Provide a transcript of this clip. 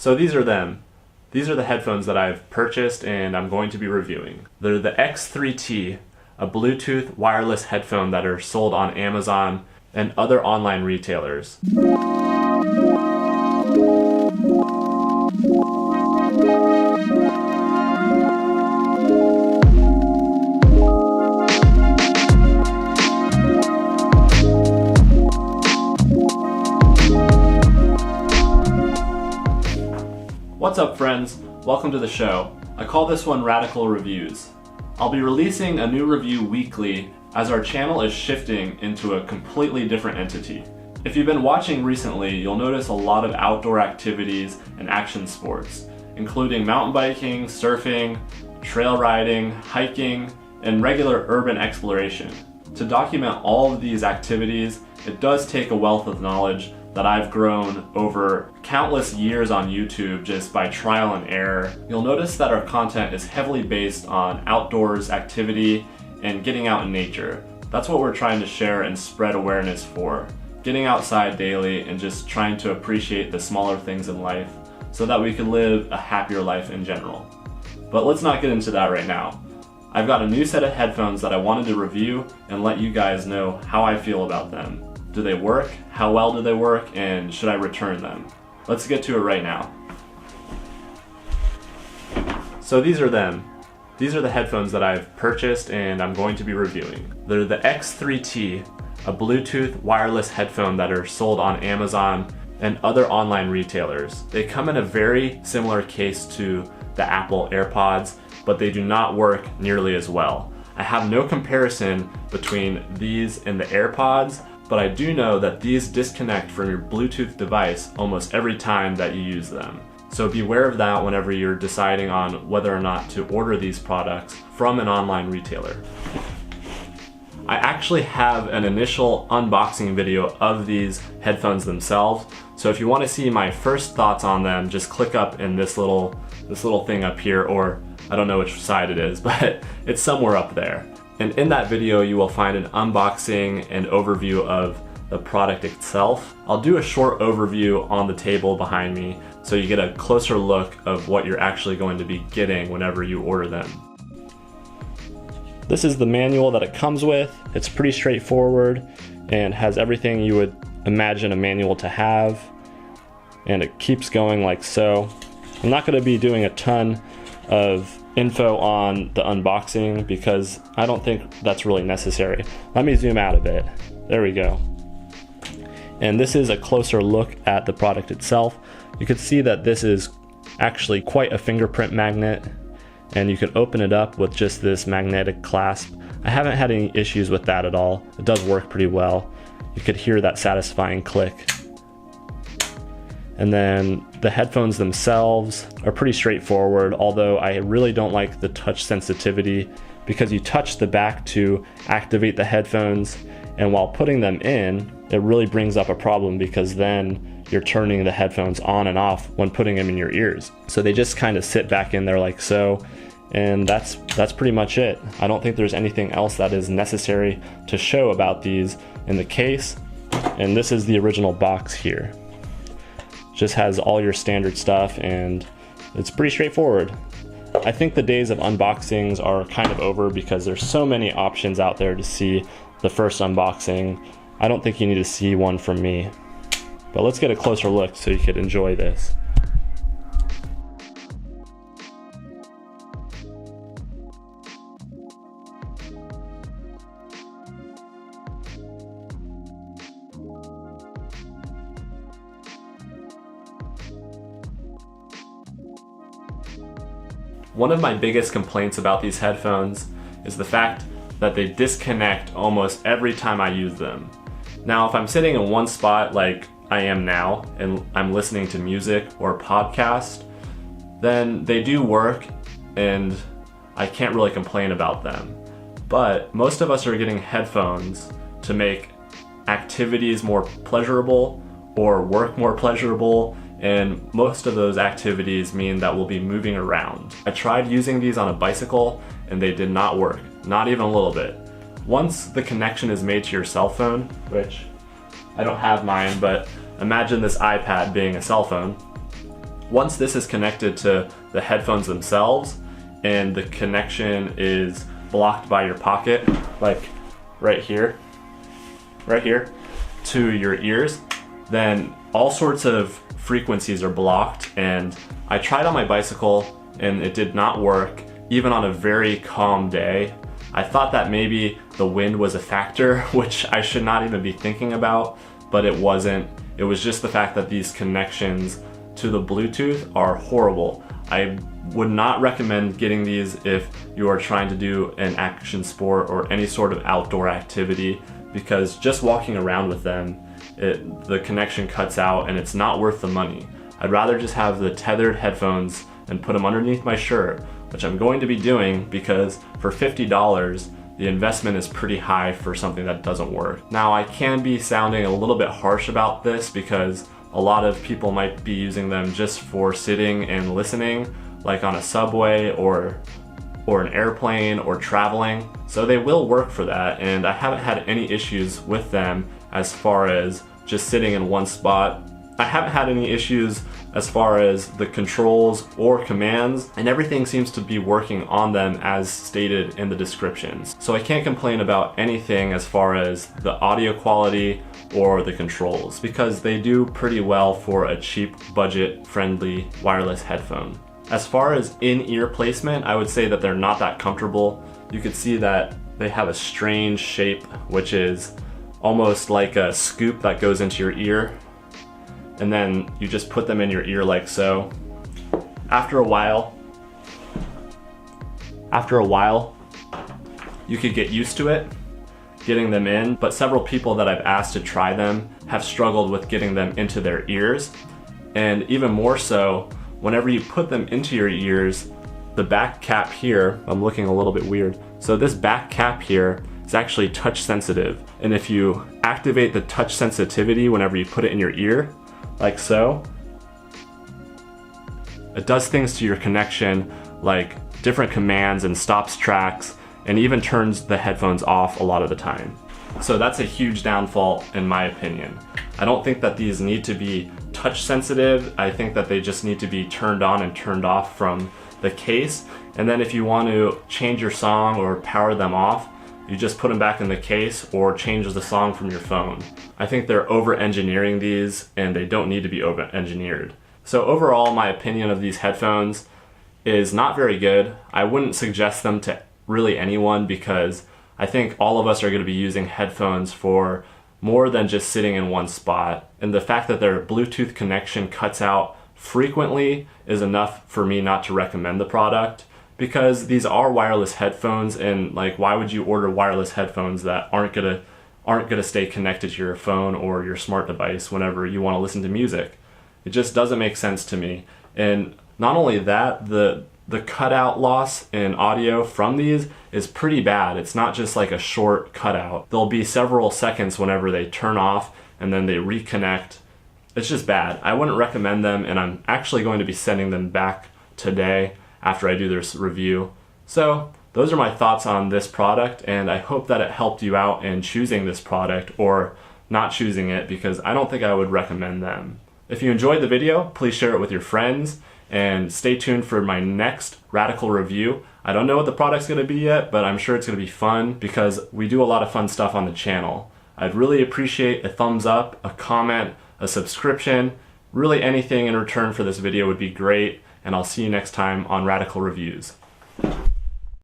So these are them. These are the headphones that I've purchased and I'm going to be reviewing. They're the X3T, a Bluetooth wireless headphone that are sold on Amazon and other online retailers. What's up, friends? Welcome to the show. I call this one Radical Reviews. I'll be releasing a new review weekly as our channel is shifting into a completely different entity. If you've been watching recently, you'll notice a lot of outdoor activities and action sports, including mountain biking, surfing, trail riding, hiking, and regular urban exploration. To document all of these activities, it does take a wealth of knowledge that I've grown over countless years on YouTube just by trial and error. You'll notice that our content is heavily based on outdoors activity and getting out in nature. That's what we're trying to share and spread awareness for. Getting outside daily and just trying to appreciate the smaller things in life so that we can live a happier life in general. But let's not get into that right now. I've got a new set of headphones that I wanted to review and let you guys know how I feel about them. Do they work? How well do they work? And should I return them? Let's get to it right now. So these are them. These are the headphones that I've purchased and I'm going to be reviewing. They're the X3T, a Bluetooth wireless headphone that are sold on Amazon and other online retailers. They come in a very similar case to the Apple AirPods, but they do not work nearly as well. I have no comparison between these and the AirPods, but I do know that these disconnect from your Bluetooth device almost every time that you use them. So beware of that whenever you're deciding on whether or not to order these products from an online retailer. I actually have an initial unboxing video of these headphones themselves, so if you want to see my first thoughts on them, just click up in this little thing up here, or I don't know which side it is, but it's somewhere up there. And in that video, you will find an unboxing and overview of the product itself. I'll do a short overview on the table behind me so you get a closer look of what you're actually going to be getting whenever you order them. This is the manual that it comes with. It's pretty straightforward and has everything you would imagine a manual to have. And it keeps going like so. I'm not going to be doing a ton of info on the unboxing because I don't think that's really necessary. Let me zoom out a bit. There we go. And this is a closer look at the product itself. You can see that this is actually quite a fingerprint magnet, and you can open it up with just this magnetic clasp. I haven't had any issues with that at all. It does work pretty well. You could hear that satisfying click. And then the headphones themselves are pretty straightforward, although I really don't like the touch sensitivity because you touch the back to activate the headphones, and while putting them in, it really brings up a problem because then you're turning the headphones on and off when putting them in your ears. So they just kind of sit back in there like so, and that's pretty much it. I don't think there's anything else that is necessary to show about these in the case, and this is the original box here. Just has all your standard stuff and it's pretty straightforward. I think the days of unboxings are kind of over because there's so many options out there to see the first unboxing. I don't think you need to see one from me. But let's get a closer look so you could enjoy this. One of my biggest complaints about these headphones is the fact that they disconnect almost every time I use them. Now, if I'm sitting in one spot like I am now and I'm listening to music or podcast, then they do work and I can't really complain about them. But most of us are getting headphones to make activities more pleasurable or work more pleasurable, and most of those activities mean that we'll be moving around. I tried using these on a bicycle and they did not work, not even a little bit. Once the connection is made to your cell phone, which I don't have mine, but imagine this iPad being a cell phone. Once this is connected to the headphones themselves and the connection is blocked by your pocket, like right here, to your ears, then all sorts of frequencies are blocked. And I tried on my bicycle and it did not work, even on a very calm day. I thought that maybe the wind was a factor, which I should not even be thinking about, but it wasn't. It was just the fact that these connections to the Bluetooth are horrible. I would not recommend getting these if you are trying to do an action sport or any sort of outdoor activity, because just walking around with them, the connection cuts out and it's not worth the money. I'd rather just have the tethered headphones and put them underneath my shirt, which I'm going to be doing because for $50, the investment is pretty high for something that doesn't work. Now, I can be sounding a little bit harsh about this because a lot of people might be using them just for sitting and listening, like on a subway or an airplane or traveling. So they will work for that, and I haven't had any issues with them as far as just sitting in one spot. I haven't had any issues as far as the controls or commands, and everything seems to be working on them as stated in the descriptions. So I can't complain about anything as far as the audio quality or the controls, because they do pretty well for a cheap, budget-friendly wireless headphone. As far as in-ear placement, I would say that they're not that comfortable. You could see that they have a strange shape, which is almost like a scoop that goes into your ear, and then you just put them in your ear like so. After a while, you could get used to it, getting them in, but several people that I've asked to try them have struggled with getting them into their ears. And even more so, whenever you put them into your ears, the back cap here, I'm looking a little bit weird. So this back cap here is actually touch sensitive. And if you activate the touch sensitivity whenever you put it in your ear, like so, it does things to your connection, like different commands and stops tracks, and even turns the headphones off a lot of the time. So that's a huge downfall in my opinion. I don't think that these need to be touch sensitive. I think that they just need to be turned on and turned off from the case. And then if you want to change your song or power them off, you just put them back in the case or change the song from your phone. I think they're over-engineering these, and they don't need to be over-engineered. So overall, my opinion of these headphones is not very good. I wouldn't suggest them to really anyone, because I think all of us are going to be using headphones for more than just sitting in one spot. And the fact that their Bluetooth connection cuts out frequently is enough for me not to recommend the product, because these are wireless headphones, and like, why would you order wireless headphones that aren't gonna stay connected to your phone or your smart device whenever you want to listen to music? It just doesn't make sense to me. And not only that, the cutout loss in audio from these is pretty bad. It's not just like a short cutout. There'll be several seconds whenever they turn off and then they reconnect. It's just bad. I wouldn't recommend them, and I'm actually going to be sending them back today after I do this review. So those are my thoughts on this product, and I hope that it helped you out in choosing this product or not choosing it, because I don't think I would recommend them. If you enjoyed the video, please share it with your friends, and stay tuned for my next radical review. I don't know what the product's gonna be yet, but I'm sure it's gonna be fun because we do a lot of fun stuff on the channel. I'd really appreciate a thumbs up, a comment, a subscription. Really anything in return for this video would be great, and I'll see you next time on Radical Reviews.